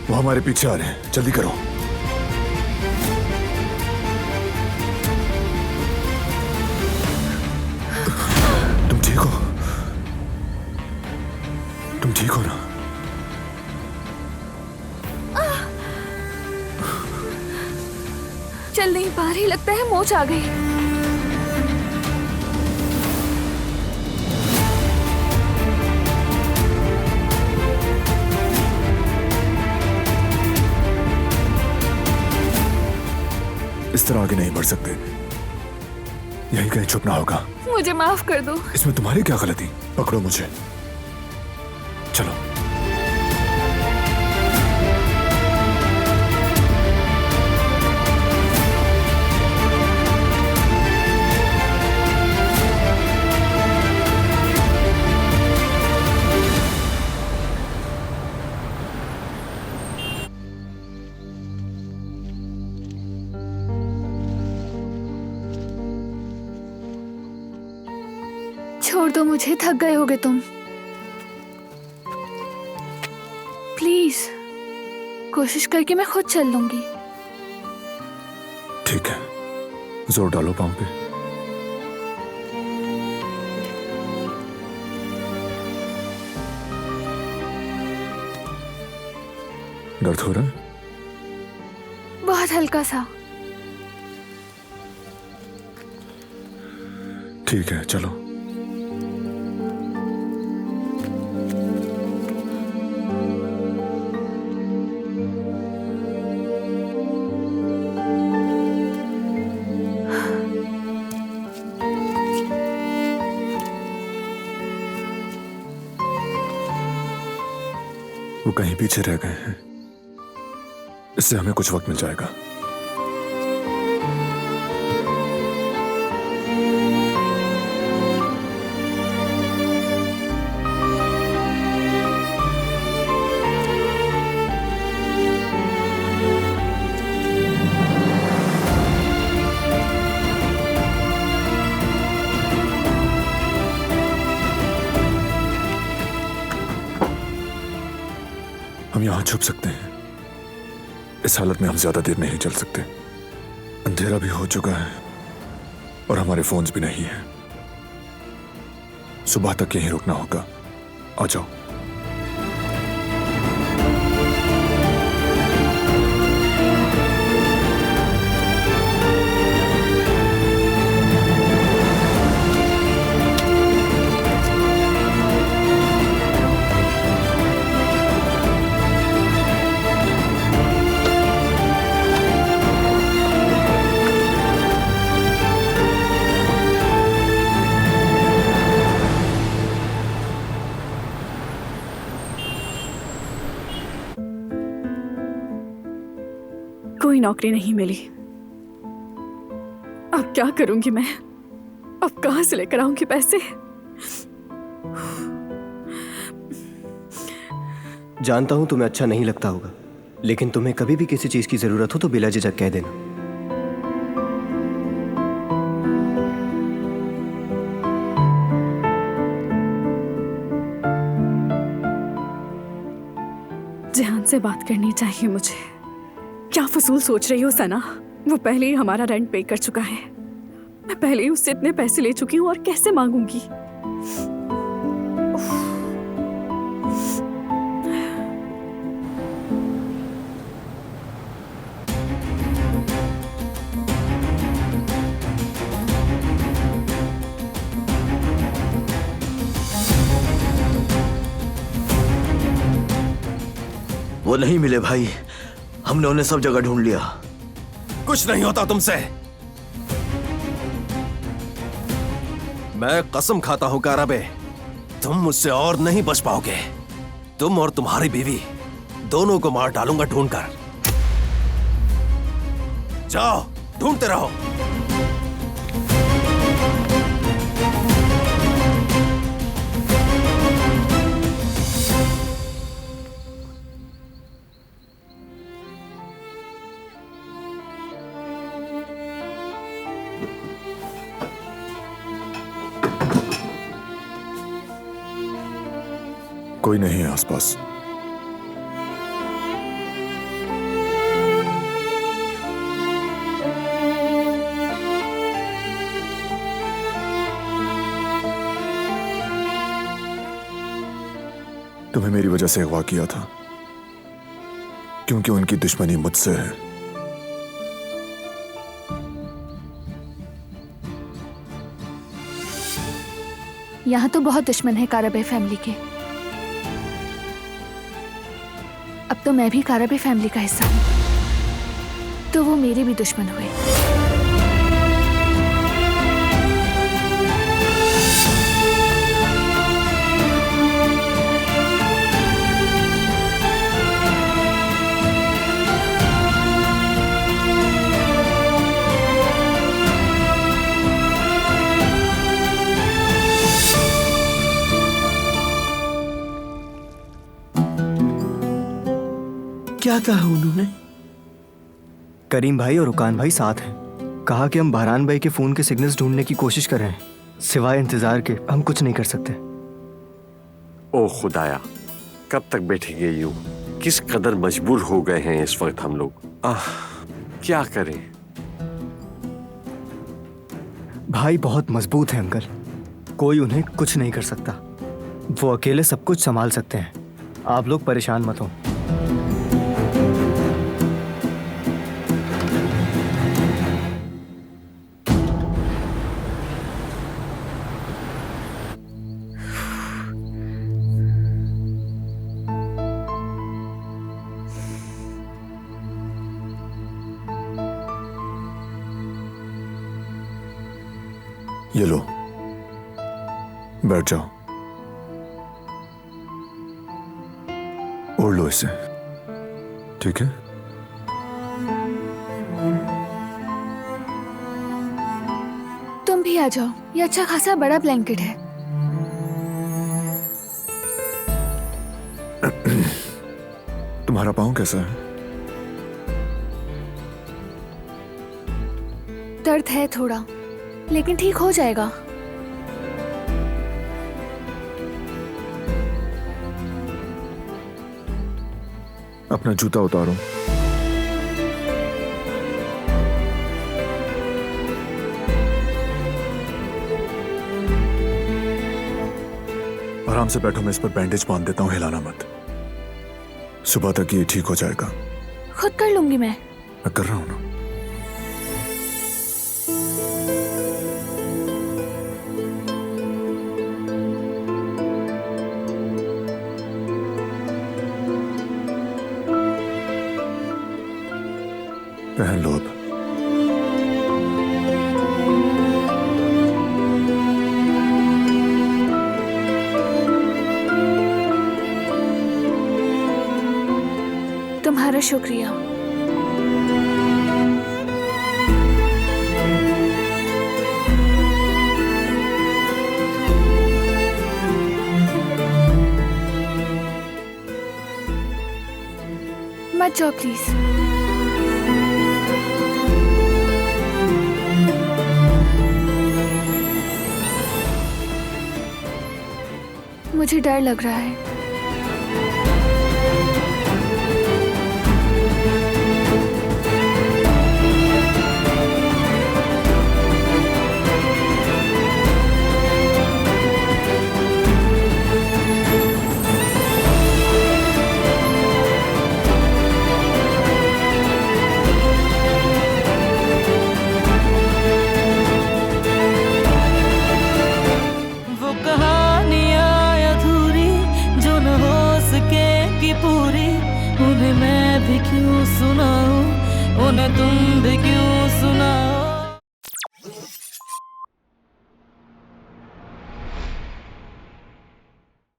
वो हमारे पीछे आ रहे हैं, जल्दी करो। तुम ठीक हो? तुम ठीक हो ना? चल नहीं पा रही, लगता है मोच आ गई। इस तरह आगे नहीं बढ़ सकते, यहीं कहीं छुपना होगा। मुझे माफ कर दो। इसमें तुम्हारी क्या गलती? पकड़ो मुझे, चलो। छोड़ दो मुझे, थक गए होगे तुम। प्लीज, कोशिश करके मैं खुद चल लूंगी। ठीक है, जोर डालो पांव पे। दर्द हो रहा है? बहुत हल्का सा। ठीक है, चलो। वो कहीं पीछे रह गए हैं, इससे हमें कुछ वक्त मिल जाएगा। हम यहां छुप सकते हैं। इस हालत में हम ज्यादा देर नहीं चल सकते। अंधेरा भी हो चुका है और हमारे फोन्स भी नहीं है। सुबह तक यहीं रुकना होगा। आ जाओ। कोई नौकरी नहीं मिली। अब क्या करूंगी मैं? अब कहां से लेकर आऊंगी पैसे? जानता हूं तुम्हें अच्छा नहीं लगता होगा, लेकिन तुम्हें कभी भी किसी चीज की जरूरत हो तो बिला झिझक कह देना। जहान से बात करनी चाहिए मुझे। क्या फजूल सोच रही हो सना? वो पहले ही हमारा रेंट पे कर चुका है। मैं पहले ही उससे इतने पैसे ले चुकी हूँ और कैसे मांगूंगी? वो नहीं मिले भाई, हमने उन्हें सब जगह ढूंढ लिया। कुछ नहीं होता तुमसे। मैं कसम खाता हूं काराबे, तुम मुझसे और नहीं बच पाओगे। तुम और तुम्हारी बीवी दोनों को मार डालूंगा ढूंढकर। जाओ, ढूंढते रहो। कोई नहीं है आसपास। तुम्हें मेरी वजह से अगवा किया था, क्योंकि उनकी दुश्मनी मुझसे है। यहाँ तो बहुत दुश्मन है काराबे फैमिली के। अब तो मैं भी काराबे फैमिली का हिस्सा हूँ, तो वो मेरे भी दुश्मन हुए। क्या कहा उन्होंने? करीम भाई और रुकान भाई साथ हैं। कहा कि हम बहरान भाई के फोन के सिग्नल्स ढूंढने की कोशिश कर रहे हैं। सिवाय इंतजार के हम कुछ नहीं कर सकते। ओ खुदाया, कब तक बैठेंगे यूं? किस कदर मजबूर हो गए हैं इस वक्त हम लोग। क्या करें? भाई बहुत मजबूत है अंकल, कोई उन्हें कुछ नहीं कर सकता। वो अकेले सब कुछ संभाल सकते हैं। आप लोग परेशान मत हो। ये लो, बैठ जाओ। ओढ़ लो इसे, ठीक है? तुम भी आ जाओ, ये अच्छा खासा बड़ा ब्लैंकेट है। तुम्हारा पाँव कैसा है? दर्द है थोड़ा, लेकिन ठीक हो जाएगा। अपना जूता उतारो। आराम से बैठो, मैं इस पर बैंडेज बांध देता हूं, हिलाना मत। सुबह तक ये ठीक हो जाएगा। खुद कर लूंगी मैं कर रहा हूं ना। पहन लो अब। तुम्हारा शुक्रिया। मत जाओ प्लीज। मुझे डर लग रहा है। उन्हें मैं भी क्यों सुनाऊं, उन्हें तुम भी क्यों सुना